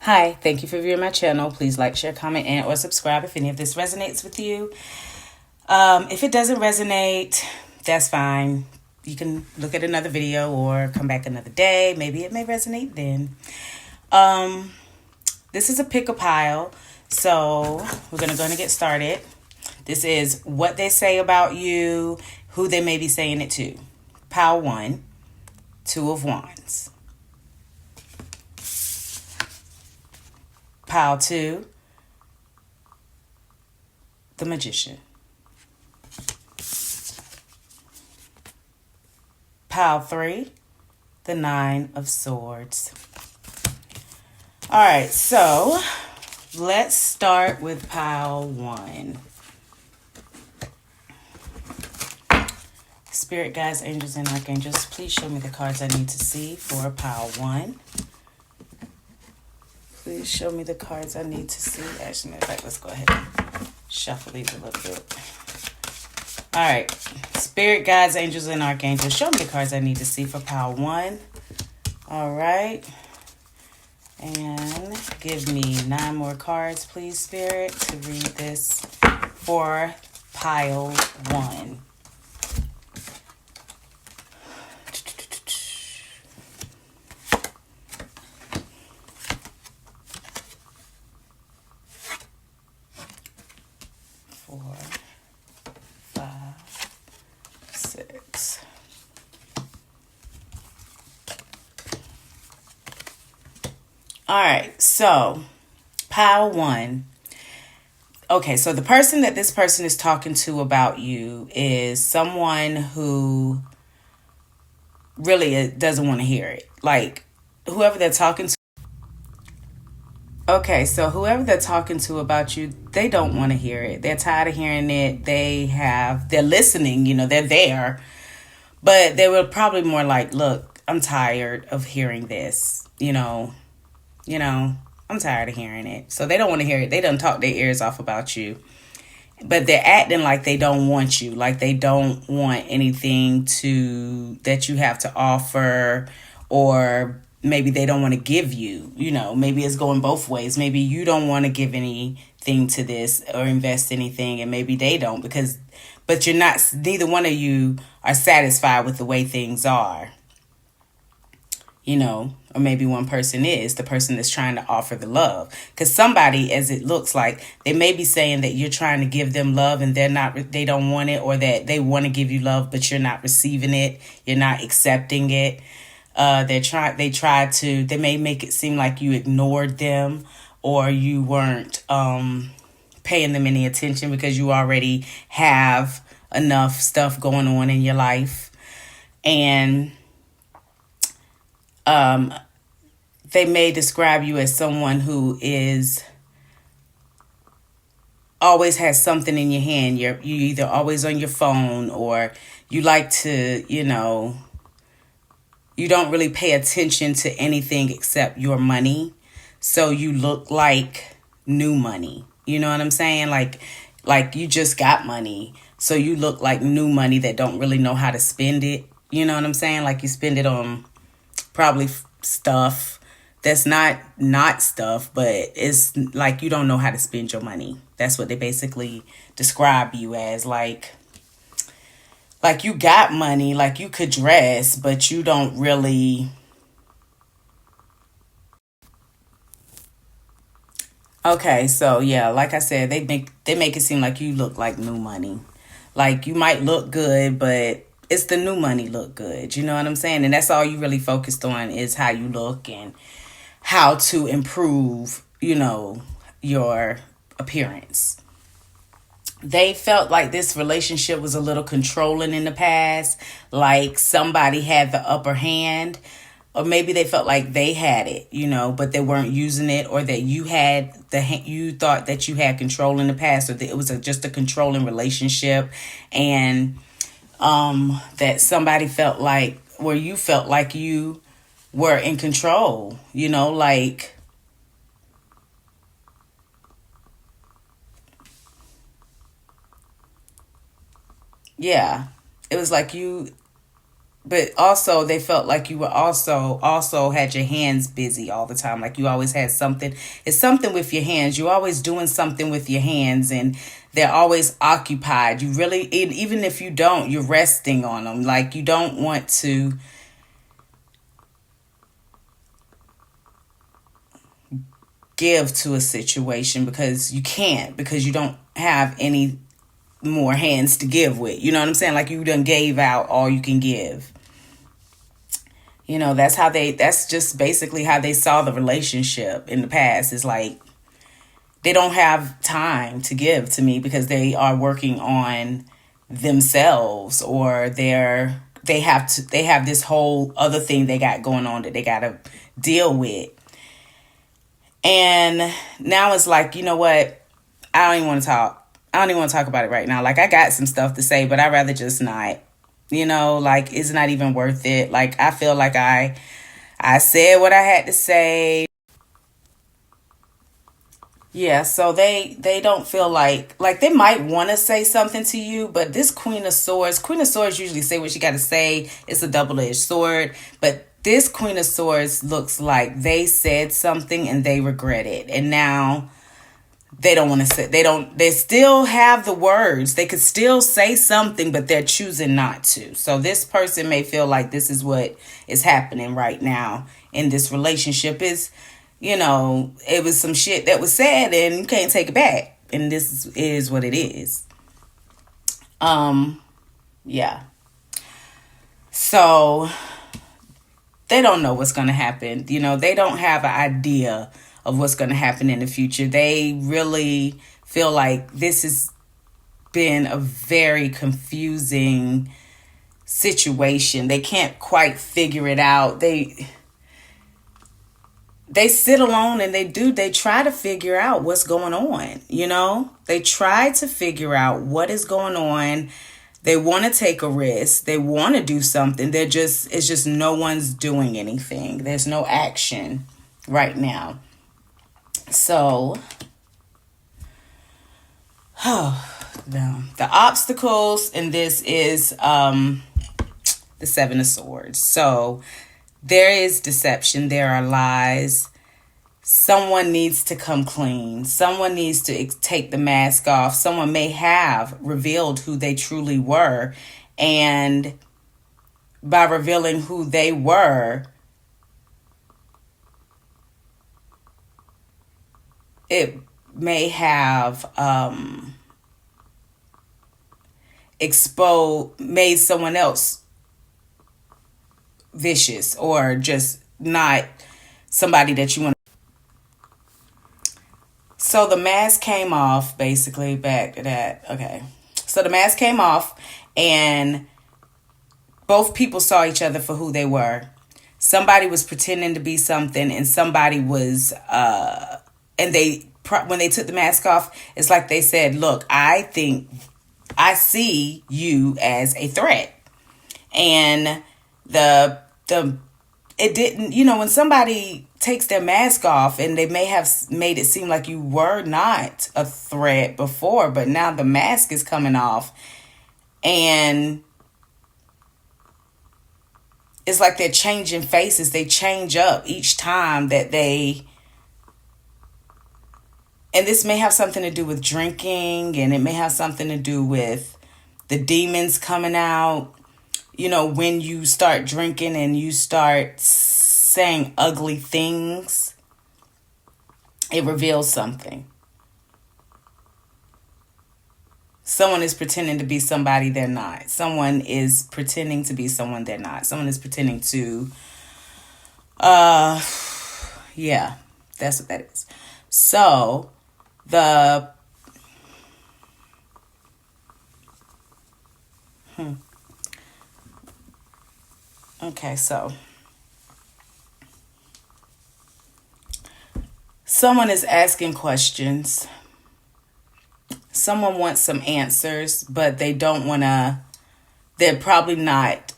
Hi, thank you for viewing my channel. Please like, share, comment, and or subscribe if any of this resonates with you. If it doesn't resonate, that's fine. You can look at another video or come back another day. Maybe it may resonate then. This is a pick a pile, so we're going to go and get started. This is what they say about you, who they may be saying it to. Pile 1, 2 of Wands. Pile 2, the Magician. Pile 3, the 9 of Swords. All right, so let's start with pile 1. Spirit guides, angels, and archangels, please show me the cards I need to see for pile 1. Please show me the cards I need to see. Actually, in fact, let's go ahead and shuffle these a little bit. All right. Spirit guides, angels, and archangels, show me the cards I need to see for pile 1. All right. And give me 9 more cards, please, Spirit, to read this for pile 1. All right, so pile 1. Okay, so the person that this person is talking to about you is someone who really doesn't want to hear it. Like, whoever they're talking to. Okay, so whoever they're talking to about you, they don't want to hear it. They're tired of hearing it. They're listening, they're there. But they were probably more like, look, I'm tired of hearing this, I'm tired of hearing it. So they don't want to hear it. They done talk their ears off about you. But they're acting like they don't want you. Like they don't want anything that you have to offer. Or maybe they don't want to give you. Maybe it's going both ways. Maybe you don't want to give anything to this or invest anything. And maybe they don't. But neither one of you are satisfied with the way things are. Or maybe one person is the person that's trying to offer the love. Because somebody, as it looks like, they may be saying that you're trying to give them love and they don't want it, or that they want to give you love, but you're not receiving it. You're not accepting it. They may make it seem like you ignored them or you weren't paying them any attention because you already have enough stuff going on in your life. And they may describe you as someone who always has something in your hand. You're either always on your phone, or you like to, you don't really pay attention to anything except your money. So you look like new money. You know what I'm saying? Like you just got money. So you look like new money that don't really know how to spend it. You know what I'm saying? Like you spend it on probably stuff that's not stuff, but it's like you don't know how to spend your money. That's what they basically describe you as. Like you got money, like you could dress, but you don't really. Okay, so yeah, like I said, they make it seem like you look like new money. Like you might look good, but it's the new money look good. You know what I'm saying? And that's all you really focused on is how you look and how to improve, your appearance. They felt like this relationship was a little controlling in the past, like somebody had the upper hand, or maybe they felt like they had it, but they weren't using it, or that you thought that you had control in the past, or that it was just a controlling relationship, and that somebody felt like, where you felt like you were in control, like, yeah, it was like you but also they felt like you were also had your hands busy all the time, like you always had something. It's something with your hands. You're always doing something with your hands, and they're always occupied. You really, even if you don't, you're resting on them. Like you don't want to give to a situation because you can't, because you don't have any more hands to give with. You know what I'm saying? Like you done gave out all you can give. That's just basically how they saw the relationship in the past. Is like they don't have time to give to me because they are working on themselves, or they have this whole other thing they got going on that they got to deal with. And now it's like, you know what? I don't even want to talk. I don't even want to talk about it right now. Like, I got some stuff to say, but I'd rather just not. Like, it's not even worth it. Like, I feel like I said what I had to say. Yeah, so they don't feel like they might want to say something to you, but this Queen of Swords usually say what she got to say. It's a double-edged sword, but this Queen of Swords looks like they said something and they regret it, and now they don't want to say. They still have the words. They could still say something, but they're choosing not to. So this person may feel like this is what is happening right now in this relationship. It was some shit that was said and you can't take it back. And this is what it is. Yeah. So they don't know what's going to happen. They don't have an idea of what's going to happen in the future. They really feel like this has been a very confusing situation. They can't quite figure it out. They sit alone and they try to figure out what's going on. They try to figure out what is going on. They want to take a risk. They want to do something. It's just no one's doing anything. There's no action right now. So, the obstacles in this is the Seven of Swords. So, there is deception. There are lies. Someone needs to come clean. Someone needs to take the mask off. Someone may have revealed who they truly were. And by revealing who they were, it may have made someone else vicious, or just not somebody that you want. So the mask came off, basically, back to that. Okay. So the mask came off and both people saw each other for who they were. Somebody was pretending to be something, and somebody was, when they took the mask off, it's like they said, look, I think I see you as a threat. And it didn't, when somebody takes their mask off, and they may have made it seem like you were not a threat before, but now the mask is coming off, and it's like they're changing faces. They change up each time that and this may have something to do with drinking, and it may have something to do with the demons coming out. When you start drinking and you start saying ugly things, it reveals something. Someone is pretending to be somebody they're not. Someone is pretending to be someone they're not. Someone is pretending to, yeah, that's what that is. So, okay, so someone is asking questions. Someone wants some answers, but they don't want to, they're probably not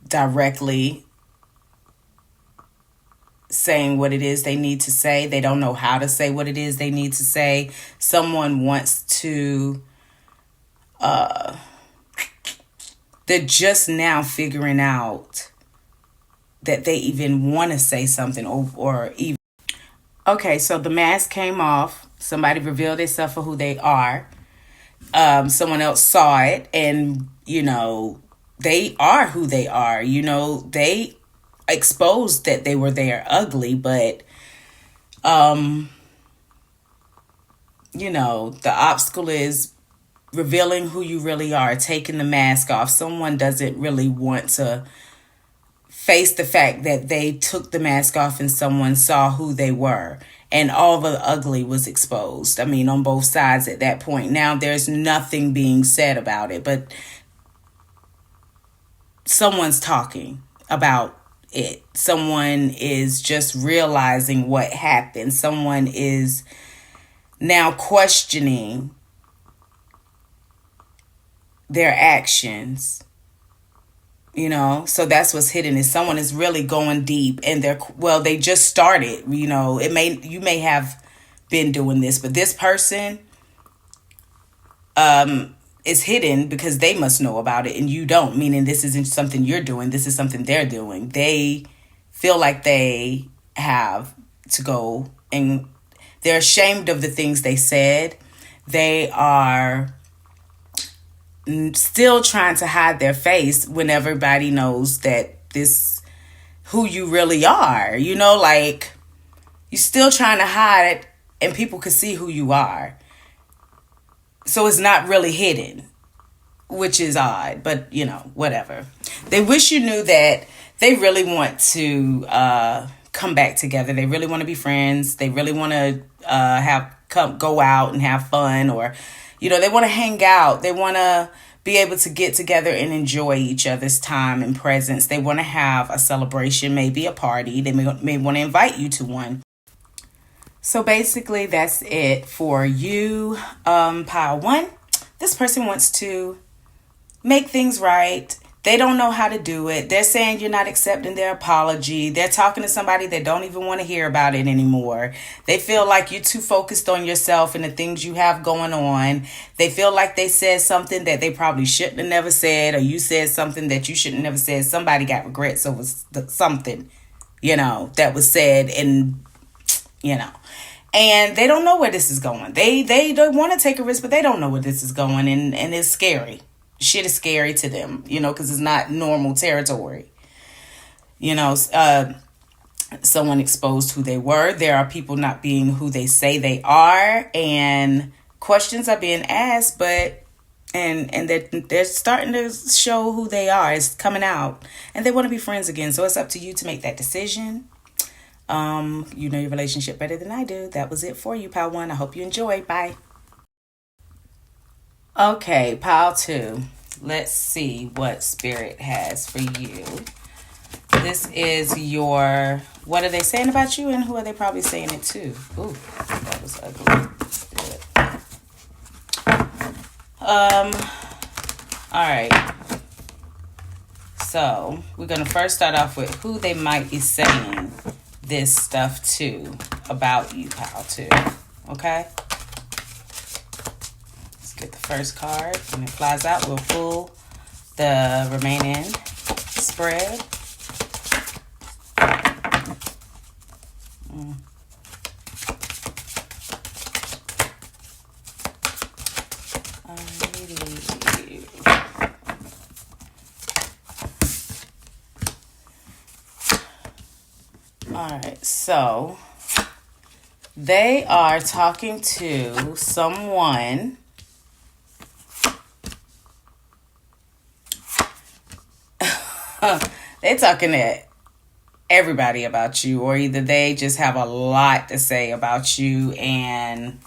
directly saying what it is they need to say. They don't know how to say what it is they need to say. Someone wants to They're just now figuring out that they even want to say something, or even. Okay, so the mask came off. Somebody revealed themselves for who they are. Someone else saw it, and they are who they are. They exposed that they were there ugly, but the obstacle is revealing who you really are, taking the mask off. Someone doesn't really want to face the fact that they took the mask off and someone saw who they were, and all the ugly was exposed. I mean, on both sides at that point. Now there's nothing being said about it, but someone's talking about it. Someone is just realizing what happened. Someone is now questioning their actions. So that's what's hidden, is someone is really going deep, and they just started. You may have been doing this, but this person is hidden because they must know about it and you don't, meaning this isn't something you're doing, this is something they're doing. They feel like they have to go, and they're ashamed of the things they said. They are still trying to hide their face when everybody knows that this who you really are. Like, you're still trying to hide it and people can see who you are. So it's not really hidden, which is odd, but whatever. They wish you knew that they really want to come back together. They really want to be friends. They really want to go out and have fun, or they want to hang out. They want to be able to get together and enjoy each other's time and presence. They want to have a celebration, maybe a party. They may want to invite you to one. So basically, that's it for you, pile one. This person wants to make things right. They don't know how to do it. They're saying you're not accepting their apology. They're talking to somebody that don't even want to hear about it anymore. They feel like you're too focused on yourself and the things you have going on. They feel like they said something that they probably shouldn't have never said, or you said something that you shouldn't have never said. Somebody got regrets over something, that was said, and and they don't know where this is going. They don't want to take a risk, but they don't know where this is going, and it's scary. Shit is scary to them, because it's not normal territory. Someone exposed who they were. There are people not being who they say they are, and questions are being asked, but and they're starting to show who they are. It's coming out, and they want to be friends again. So it's up to you to make that decision. You know your relationship better than I do. That was it for you, pile one. I hope you enjoyed. Bye. Okay, pile two. Let's see what spirit has for you. This is your, what are they saying about you, and who are they probably saying it to? Ooh, that was ugly. Spirit. All right. So we're going to first start off with who they might be saying this stuff to about you, pile two. Okay? Get the first card. When it flies out, we'll pull the remaining spread. Alright, so they are talking to someone they're talking to everybody about you, or either they just have a lot to say about you, and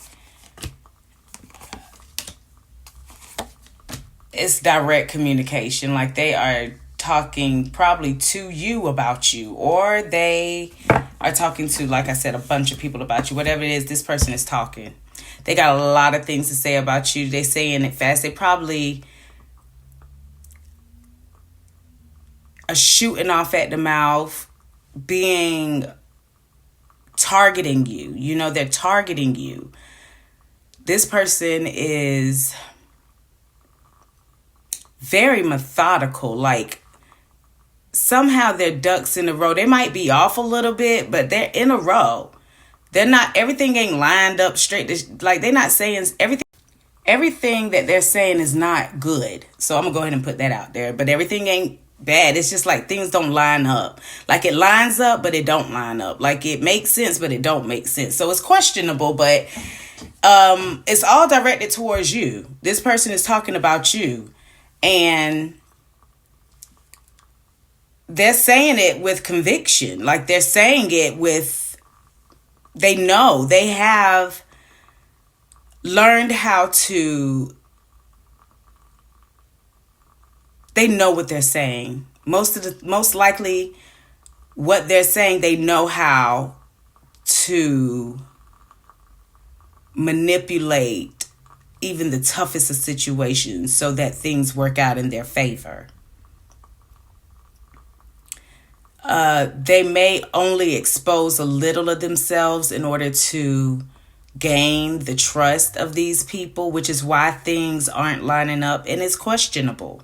it's direct communication. Like, they are talking probably to you about you, or they are talking to, like I said, a bunch of people about you. Whatever it is, this person is talking. They got a lot of things to say about you. They saying it fast. They probably are shooting off at the mouth, targeting you. They're targeting you. This person is very methodical. Like somehow they're ducks in a row. They might be off a little bit, but they're in a row. They're not, everything ain't lined up straight. Like they're not saying everything that they're saying is not good. So I'm gonna go ahead and put that out there. But everything ain't bad. It's just like things don't line up. Like it lines up, but it don't line up. Like it makes sense, but it don't make sense. So it's questionable, but it's all directed towards you. This person is talking about you, and they're saying it with conviction. Like they're saying it with, they know, they have learned how to, they know what they're saying. Most likely what they're saying, they know how to manipulate even the toughest of situations so that things work out in their favor. They may only expose a little of themselves in order to gain the trust of these people, which is why things aren't lining up and it's questionable.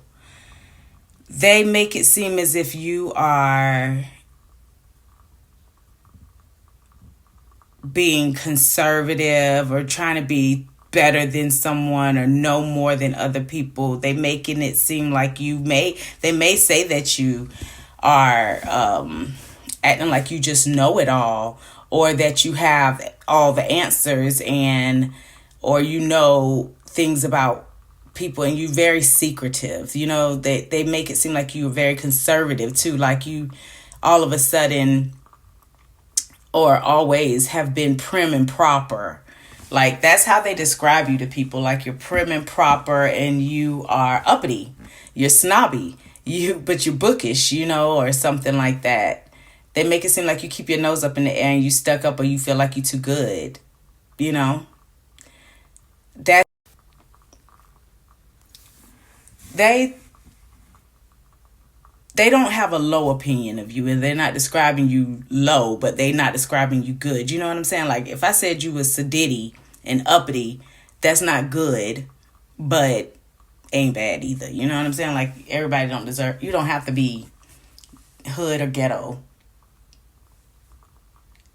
They make it seem as if you are being conservative or trying to be better than someone or know more than other people. They making it seem like they may say that you are acting like you just know it all, or that you have all the answers, or you know things about people, and you're very secretive. You know, they make it seem like you're very conservative too, like you all of a sudden or always have been prim and proper. Like that's how they describe you to people, like you're prim and proper and you are uppity, you're snobby, but you're bookish, you know, or something like that. They make it seem like you keep your nose up in the air and you stuck up, or you feel like you're too good, you know. That they don't have a low opinion of you, and they're not describing you low, but they're not describing you good. You know what I'm saying? Like if I said you was sedity and uppity, that's not good, but ain't bad either. You know what I'm saying? Like everybody don't deserve, you don't have to be hood or ghetto.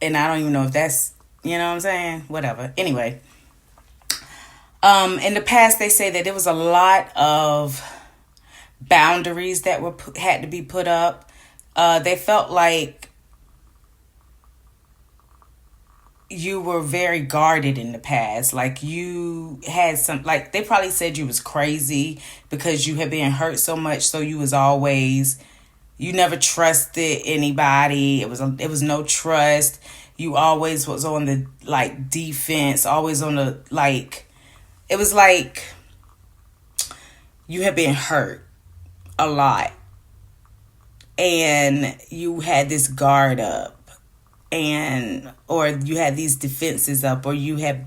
And I don't even know if that's, you know what I'm saying? Whatever. Anyway, in the past, they say that there was a lot of boundaries that had to be put up. They felt like you were very guarded in the past. Like you had some, like they probably said you was crazy because you had been hurt so much. So you was always, you never trusted anybody. It was no trust. You always was on the like defense, always on the like, it was like you had been hurt a lot and you had this guard up, or you had these defenses up, or you had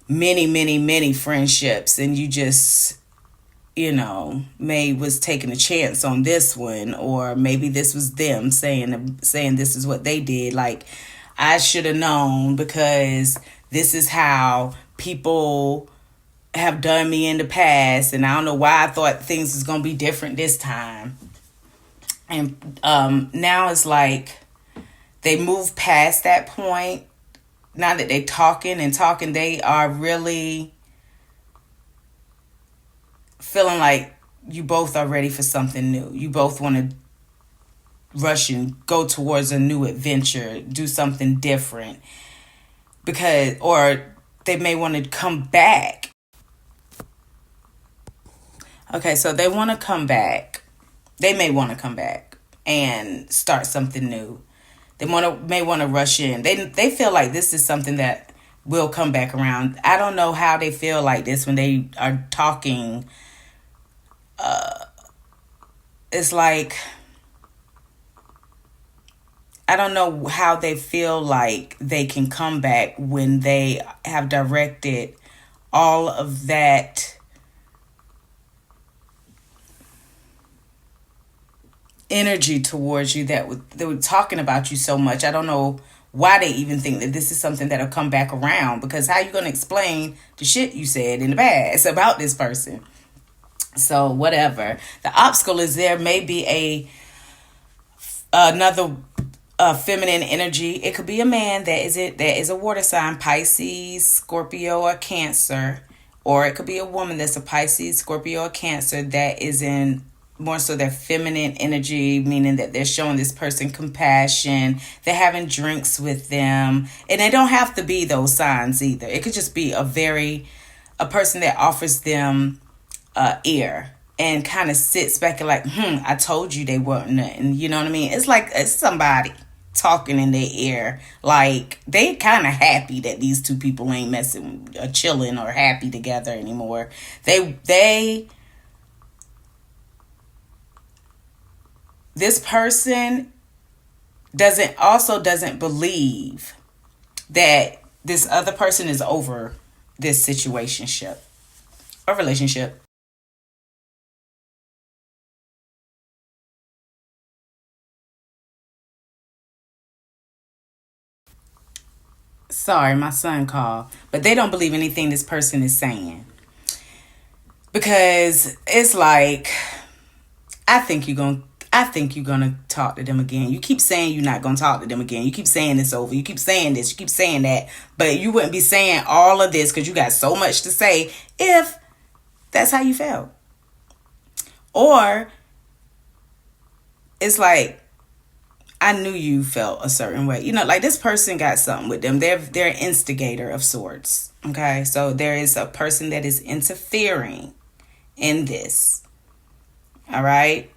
many friendships, and you just, you know, was taking a chance on this one, or maybe this was them saying this is what they did. Like I should have known because this is how people have done me in the past, and I don't know why I thought things was gonna be different this time. And now it's like they move past that point. Now that they talking, they are really feeling like you both are ready for something new. You both want to rush and go towards a new adventure, do something different, or they may want to come back. Okay, so they want to come back. They may want to come back and start something new. They may want to rush in. They feel like this is something that will come back around. I don't know how they feel like this when they are talking. It's like, I don't know how they feel like they can come back when they have directed all of that energy towards you, that they were talking about you so much. I don't know why they even think that this is something that'll come back around, because how you going to explain the shit you said in the past about this person? So whatever. The obstacle is there may be another feminine energy. It could be a man that is a water sign, Pisces, Scorpio, or Cancer. Or it could be a woman that's a Pisces, Scorpio, or Cancer that is in more so their feminine energy, meaning that they're showing this person compassion. They're having drinks with them. And they don't have to be those signs either. It could just be a person that offers them ear and kind of sits back and like, I told you they weren't nothing. You know what I mean? It's like it's somebody talking in their ear. Like, they kind of happy that these two people ain't messing or chilling or happy together anymore. This person doesn't believe that this other person is over this situationship or relationship. Sorry, my son called. But they don't believe anything this person is saying. Because it's like, I think you're gonna talk to them again. You keep saying you're not gonna talk to them again. You keep saying it's over. You keep saying this. You keep saying that. But you wouldn't be saying all of this because you got so much to say if that's how you felt. Or it's like, I knew you felt a certain way. You know, like this person got something with them. They're an instigator of sorts. Okay. So there is a person that is interfering in this. All right.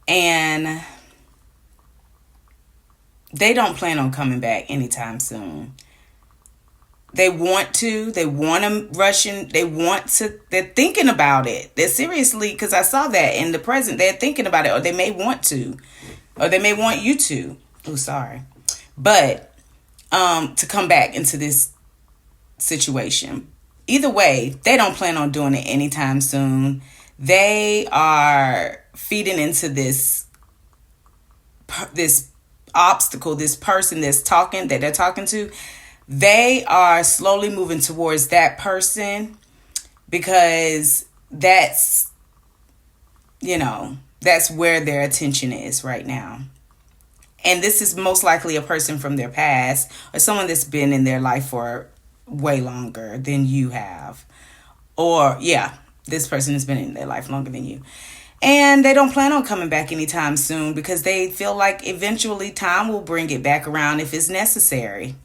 And they don't plan on coming back anytime soon. They want to rush in. They're thinking about it. They're seriously, because I saw that in the present, they're thinking about it, or they may want to. Or they may want you to. Oh, sorry. But to come back into this situation. Either way, they don't plan on doing it anytime soon. They are feeding into this obstacle, this person that they're talking to. They are slowly moving towards that person because that's where their attention is right now. And this is most likely a person from their past or someone that's been in their life for way longer than you have. Or, yeah, this person has been in their life longer than you. And they don't plan on coming back anytime soon because they feel like eventually time will bring it back around if it's necessary.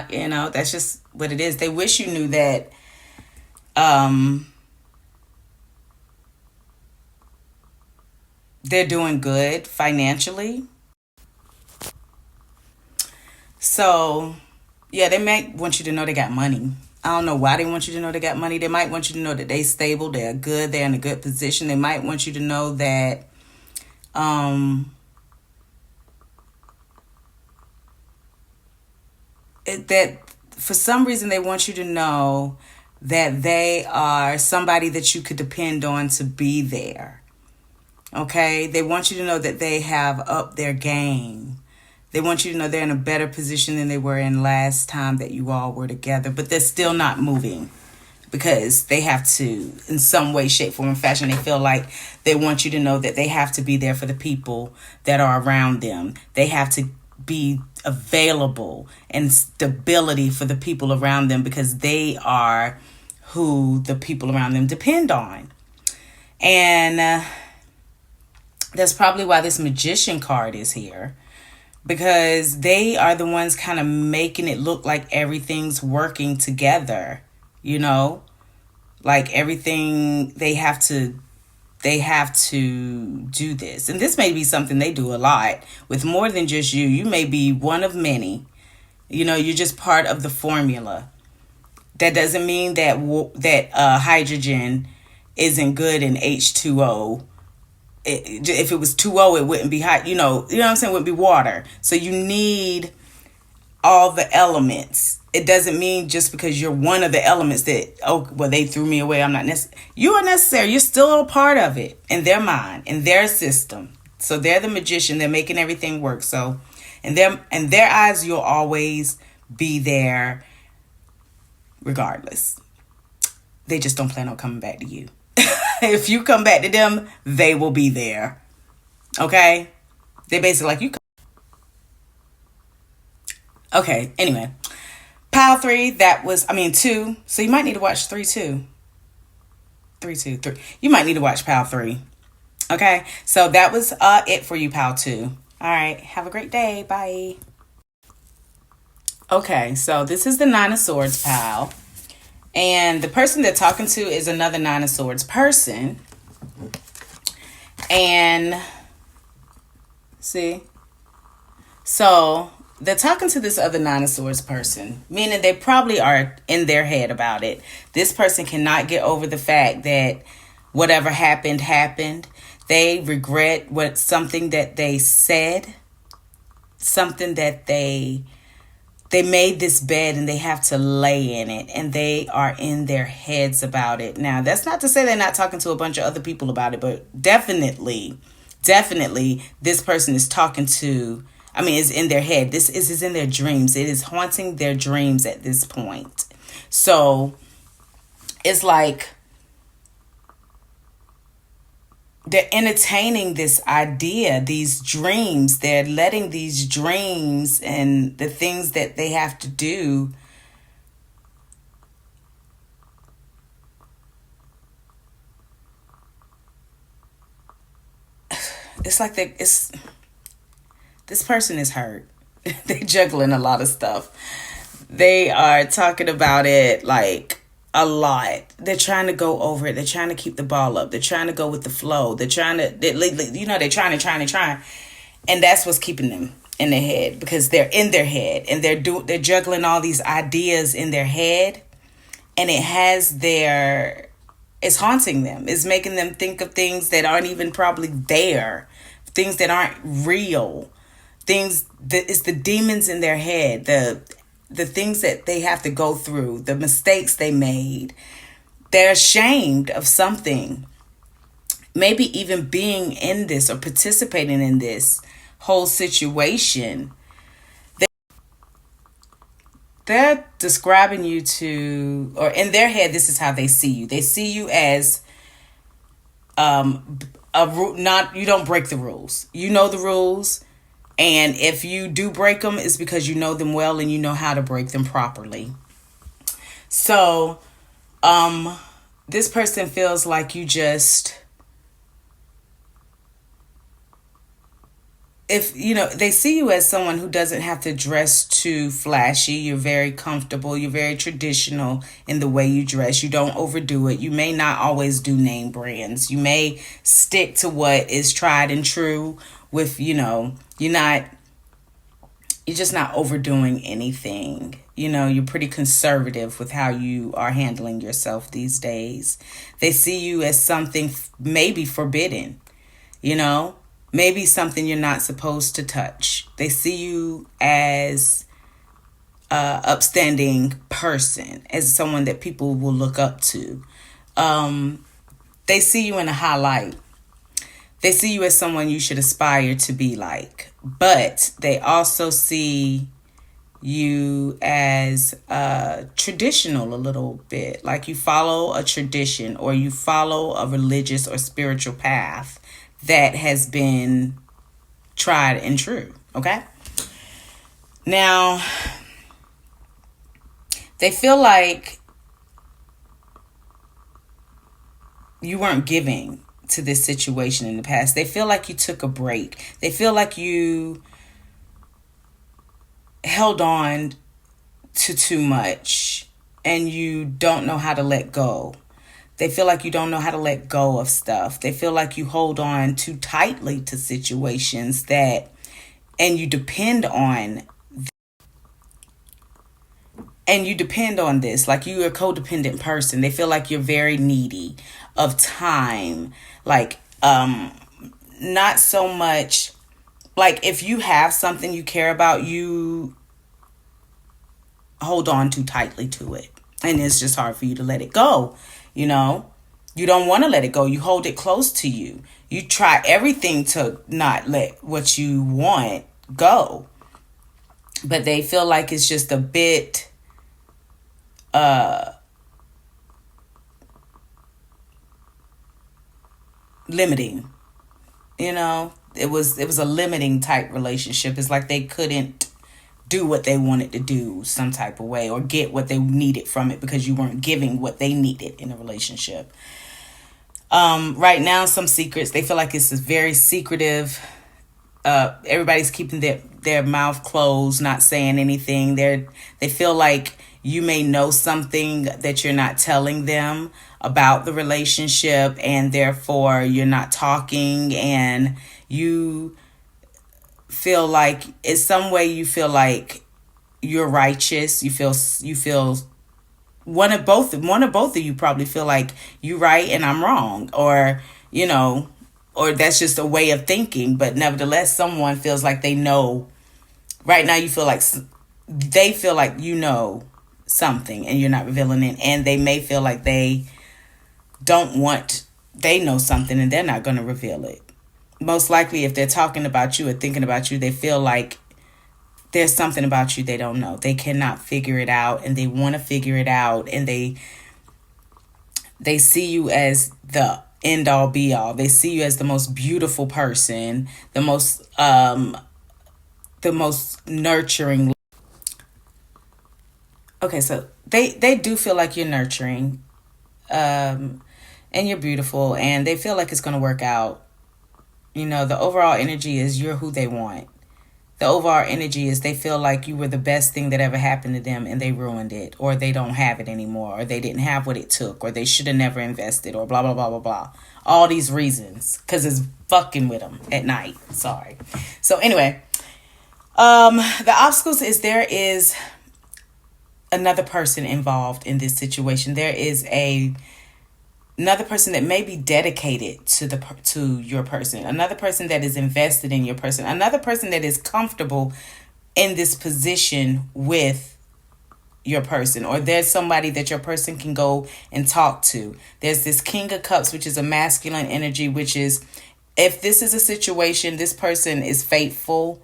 That's just what it is. They wish you knew that they're doing good financially. So, yeah, they might want you to know they got money. I don't know why they want you to know they got money. They might want you to know that they're stable, they're good, they're in a good position. They might want you to know that that for some reason they want you to know that they are somebody that you could depend on to be there. Okay? They want you to know that they have upped their game. They want you to know they're in a better position than they were in last time that you all were together. But they're still not moving because they have to, in some way, shape, form, and fashion, they feel like they want you to know that they have to be there for the people that are around them. They have to be available and stability for the people around them because they are who the people around them depend on. And that's probably why this Magician card is here. Because they are the ones kind of making it look like everything's working together, like everything they have to do this. And this may be something they do a lot with more than just you. You may be one of many. You're just part of the formula. That doesn't mean that hydrogen isn't good in H2O. If it was 2O, it wouldn't be hot. You know what I'm saying? It wouldn't be water. So you need all the elements. It doesn't mean just because you're one of the elements that, they threw me away. I'm not necessary. You are necessary. You're still a part of it in their mind, in their system. So they're the magician. They're making everything work. So in their eyes, you'll always be there regardless. They just don't plan on coming back to you. If you come back to them, they will be there. Okay? They basically like you. Okay, anyway. Pile 3, 2. So you might need to watch 3 too. 3, 2, 3. You might need to watch Pile 3. Okay? So that was it for you, Pile 2. All right. Have a great day. Bye. Okay, so this is the 9 of Swords pile. And the person they're talking to is another 9 of Swords person. And see? So they're talking to this other 9 of Swords person, meaning they probably are in their head about it. This person cannot get over the fact that whatever happened, happened. They regret something that they said, something that they made this bed and they have to lay in it, and they are in their heads about it. Now, that's not to say they're not talking to a bunch of other people about it, but definitely, this person is is in their head. This is in their dreams. It is haunting their dreams at this point. So it's like they're entertaining this idea, these dreams. They're letting these dreams and the things that they have to do it's like this person is hurt. They're juggling a lot of stuff. They are talking about it like a lot. They're trying to go over it. They're trying to keep the ball up. They're trying to go with the flow. They're trying. And that's what's keeping them in their head, because they're in their head and they're juggling all these ideas in their head, and it's haunting them. It's making them think of things that aren't even probably there, things that aren't real, things that it's the demons in their head, the things that they have to go through, the mistakes they made. They're ashamed of something. Maybe even being in this or participating in this whole situation. They're describing you to, or in their head, this is how they see you. They see you as you don't break the rules. You know the rules. And if you do break them, it's because you know them well and you know how to break them properly. So, this person feels like you just, they see you as someone who doesn't have to dress too flashy. You're very comfortable. You're very traditional in the way you dress. You don't overdo it. You may not always do name brands. You may stick to what is tried and true with, you're just not overdoing anything. You're pretty conservative with how you are handling yourself these days. They see you as something maybe forbidden, maybe something you're not supposed to touch. They see you as an upstanding person, as someone that people will look up to. They see you in a high light. They see you as someone you should aspire to be like. But they also see you as traditional a little bit. Like you follow a tradition, or you follow a religious or spiritual path that has been tried and true. Okay? Now, they feel like you weren't giving to this situation in the past. They feel like you took a break. They feel like you held on to too much and you don't know how to let go. They feel like you don't know how to let go of stuff. They feel like you hold on too tightly to situations and you depend on this. Like you're a codependent person. They feel like you're very needy of time. Like, not so much, like if you have something you care about, you hold on too tightly to it. And it's just hard for you to let it go. You don't want to let it go. You hold it close to you. You try everything to not let what you want go. But they feel like it's just a bit, limiting. You know, it was a limiting type relationship. It's like they couldn't do what they wanted to do some type of way, or get what they needed from it, because you weren't giving what they needed in a relationship. Right now, some secrets, they feel like it's very secretive. Everybody's keeping their mouth closed, not saying anything. They feel like you may know something that you're not telling them about the relationship, and therefore you're not talking, and you feel like in some way you feel like you're righteous. You feel one of both of you probably feel like you right and I'm wrong, or or that's just a way of thinking. But nevertheless, someone feels like they know. Right now, you feel like they feel like you know something and you're not revealing it, and they may feel like they know something and they're not going to reveal it. Most likely, if they're talking about you or thinking about you, they feel like there's something about you they don't know. They cannot figure it out, and they want to figure it out, and they see you as the end all be all. They see you as the most beautiful person, the most nurturing. Okay, so they do feel like you're nurturing, and you're beautiful, and they feel like it's going to work out. The overall energy is you're who they want. The overall energy is they feel like you were the best thing that ever happened to them, and they ruined it, or they don't have it anymore, or they didn't have what it took, or they should have never invested, or blah, blah, blah, blah, blah. All these reasons, because it's fucking with them at night. Sorry. So anyway, the obstacles is there is another person involved in this situation. There is another person that may be dedicated to your person, another person that is invested in your person, another person that is comfortable in this position with your person, or there's somebody that your person can go and talk to. There's this King of Cups, which is a masculine energy, which is, if this is a situation, this person is faithful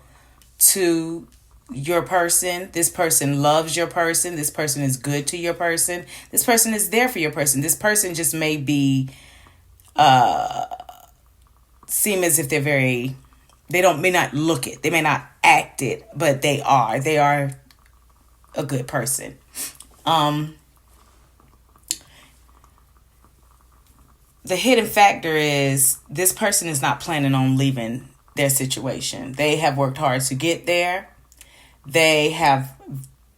to your person. This person loves your person. This person is good to your person. This person is there for your person. This person just may be seem as if they may not look it, they may not act it, but they are a good person. The hidden factor is this person is not planning on leaving their situation. They have worked hard to get there. They have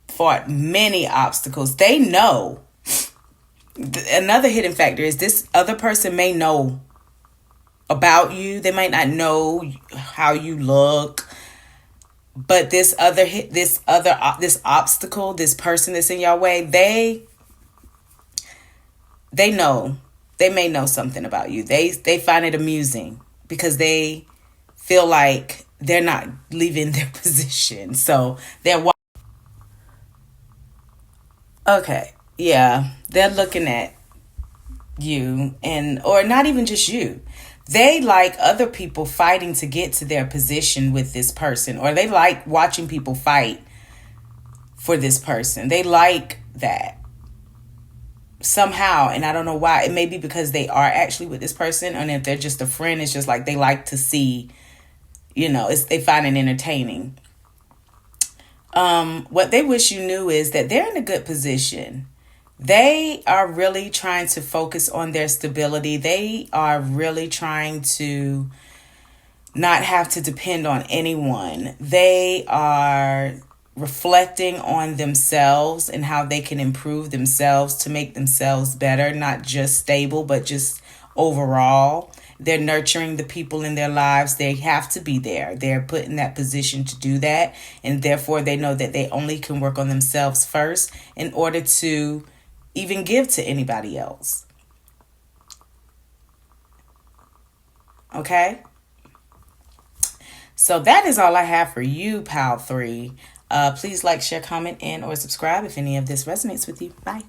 fought many obstacles. They know. Another hidden factor is this other person may know about you. They might not know how you look, but this obstacle, this person that's in your way, they know. They may know something about you. They find it amusing because they feel like they're not leaving their position. So okay, yeah, they're looking at you, or not even just you. They like other people fighting to get to their position with this person, or they like watching people fight for this person. They like that somehow, and I don't know why. It may be because they are actually with this person, and if they're just a friend, it's just like they like to see, they find it entertaining. What they wish you knew is that they're in a good position. They are really trying to focus on their stability. They are really trying to not have to depend on anyone. They are reflecting on themselves and how they can improve themselves to make themselves better, not just stable, but just overall. They're nurturing the people in their lives. They have to be there. They're put in that position to do that. And therefore, they know that they only can work on themselves first in order to even give to anybody else. Okay? So that is all I have for you, Pal 3. Please like, share, comment, and or subscribe if any of this resonates with you. Bye.